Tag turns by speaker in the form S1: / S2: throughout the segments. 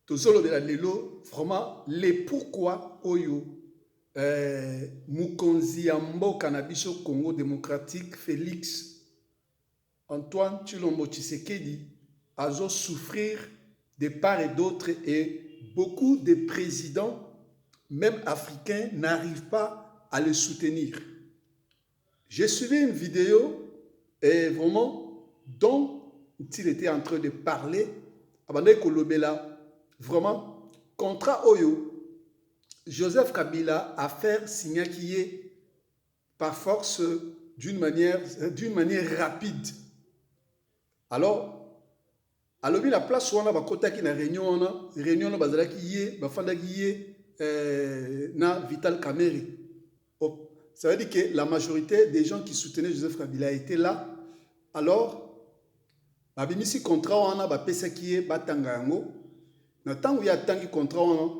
S1: tozolobela lelo vraiment les pourquoi oyo mokonzi ya mboka na biso Congo démocratique Félix Antoine Tshilombo Tshisekedi azo souffrir de part et d'autre et beaucoup de présidents, même africains, n'arrivent pas à le soutenir. J'ai suivi une vidéo et vraiment dont il était en train de parler abandé kolobela vraiment contrat oyo Joseph Kabila a fait signer qui est par force d'une manière rapide. Alors alobi la place wana bakotaki na réunion na bazalaki ye bafandaki ye na Vital Kamerhe. Ça veut dire que la majorité des gens qui soutenaient Joseph Kabila étaient là. Alors babimisi contrat wana bapesaki ye batanga yango na tango ya tangi contrat wana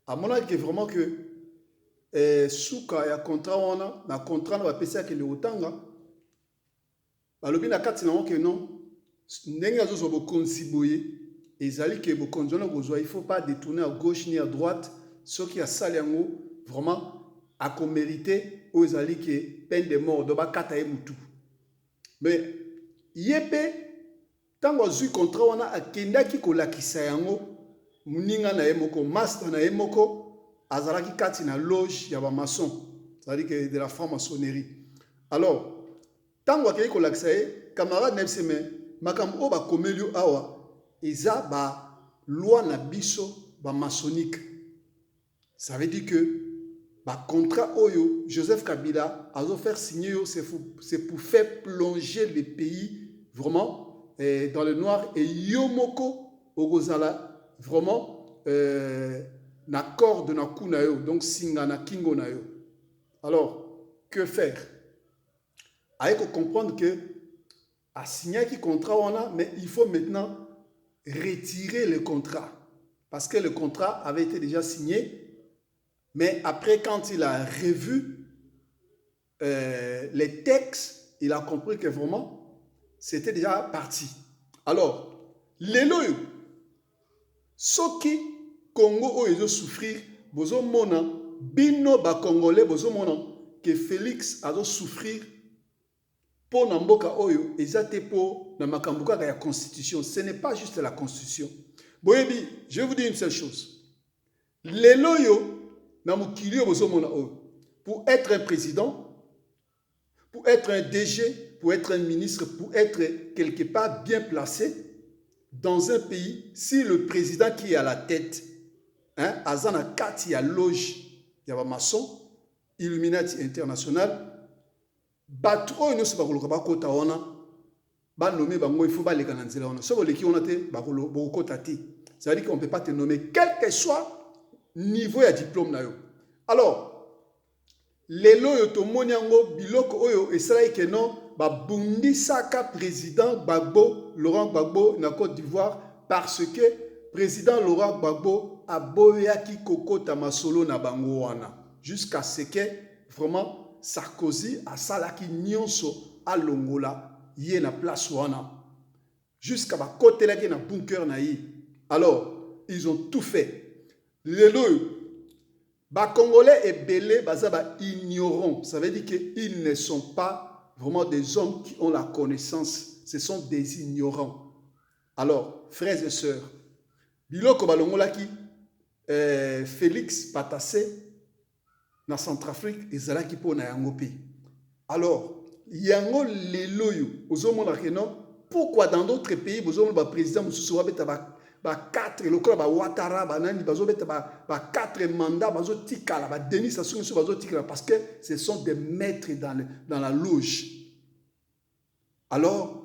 S1: amonaki vraiment que suka ya contrat wana na contrat na bapesaki le otanga balobi na kati nango ke non ndenge azozwa bokonzi boye ezali ke bokonzi wana kozwa il faut pas détourner à gauche ni à droite soki asali yango vraiment akomérite oyo ezali ke peine de mort do bakata ye mutu. Mais ye mpe ntango azwi contrat wana akendaki kolakisa yango moninga na ye moko master na ye moko azalaki kati na loge ya bamason, c'est-à-dire que de la franc-maçonnerie. Alors ntango akei kolakisa ye camarade na biso me makambo oyo bakomeli awa eza baloi na biso bamaçonnique. Ça veut dire que contrat oyo Joseph Kabila a faire signer, c'est pour faire plonger le pays vraiment dans le noir et yomoko ogozala vraiment na corde na kuna yo, donc singa na kingo na yo. Alors que faire? Il faut comprendre que a signé qui contrat on a, mais il faut maintenant retirer le contrat parce que le contrat avait été déjà signé. Mais après, quand il a revu les textes, il a compris que vraiment, c'était déjà parti. Alors, l'éloyo, ce qui Congo a souffrir, bozo mona, bino ba Congolais, bozo mona, que Félix a souffrir pour Namboka Oyo, ezate pour Namakambuka la constitution. Ce n'est pas juste la constitution. Boyebi, je vais vous dire une seule chose. L'éloyo, pour être un président, pour être un DG, pour être un ministre, pour être quelque part bien placé dans un pays, si le président qui est à la tête, Azana Kati a loge, il y a un maçon, Illuminati International, batro ne se pas le kota ona, ba nommer bango il faut pas les canaliser là on. Sauf les qui on a été beaucoup tati. Ça veut dire qu'on ne peut pas te nommer quel que soit niveau ya diplôme na yo. Alors lelo yo to moniango biloko oyo esala ke non ba bundi saka président Gbagbo Laurent Gbagbo na Côte d'Ivoire parce que président Laurent Gbagbo a boyaki kokota masolo na bango wana jusqu'à ce que vraiment Sarkozy a salaki nyonso a longola ye na place wana jusqu'à ba côté là na bunker na yi. Alors ils ont tout fait. Les Congolais et Belé, ignorants. Ça veut dire qu'ils ne sont pas vraiment des hommes qui ont la connaissance. Ce sont des ignorants. Alors, frères et sœurs, Biloko Balongolaki, Félix Patassé, na Centrafrique, et Zalaki po na Yangopi. Alors, Yango Leloyo, pourquoi dans d'autres pays, vous avez un président, vous avez 4 lokola ba Ouattara banani bazobeta ba 4 mandats bazotikala ba Denis Sassou Nguesso bazotikala parce que ce sont des maîtres dans la loge. Alors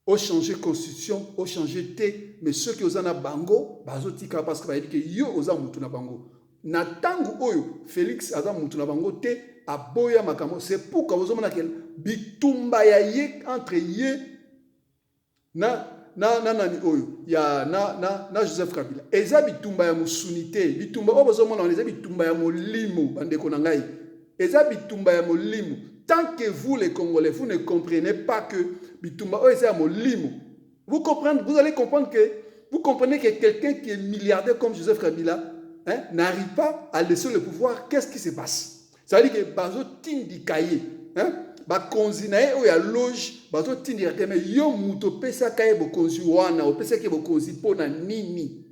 S1: au changer constitution, au changer té, mais ceux qui osana bango bazotikala parce que ba dit que yo oza mutu na bango. Na tango oyo Félix aza mutu na bango té aboya makambo, c'est pourquoi vous avez que bitumba ya ye entre ye na oyo ya na Joseph Kabila eza bitumba ya musunité bitumba oyo bozomona eza bitumba ya molimo bandeko na ngai eza bitumba ya molimo. Tant que vous les Congolais vous ne comprenez pas que bitumba oyo eza ya molimo, vous allez comprendre que Vous comprenez que quelqu'un qui est milliardaire comme Joseph Kabila n'arrive pas à laisser le pouvoir. Qu'est-ce qui se passe? Ça veut dire que bazo tindi kaye, bakonzi na ye oya loge, bazo tindi kakeme yo muto pesa kaye bokonzi wana, o pesa ke bokonzi pona nini.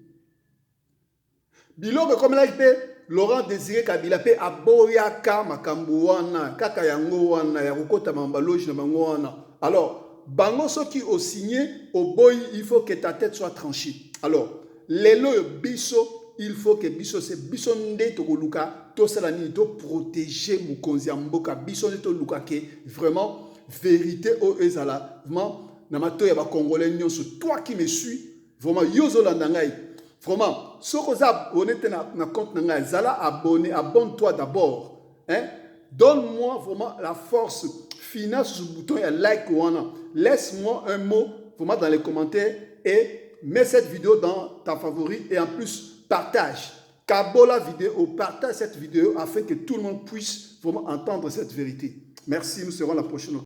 S1: Biloko comme là pe Laurent Désiré Kabila pe aboyaka makambo wana, kaka yango wana ya kokota mamba loge na bango wana. Alors bango soki au signé au boy, il faut que ta tête soit tranchée. Alors lelo biso, il faut que biso se biso nde to luka to salani to protéger mukonzi mboka biso nde to luka ke vraiment vérité o ezala vraiment na mato ya ba congolais nyonso. Toi qui me suis vraiment yozo landangai vraiment soko za honnête na compte nanga zala abonné, abonne-toi d'abord, donne-moi vraiment la force finale sur le bouton et like wana. Laisse-moi un mot vraiment dans les commentaires et mets cette vidéo dans ta favori et en plus partage. Kabola vidéo, partage cette vidéo afin que tout le monde puisse vraiment entendre cette vérité. Merci, nous serons la prochaine.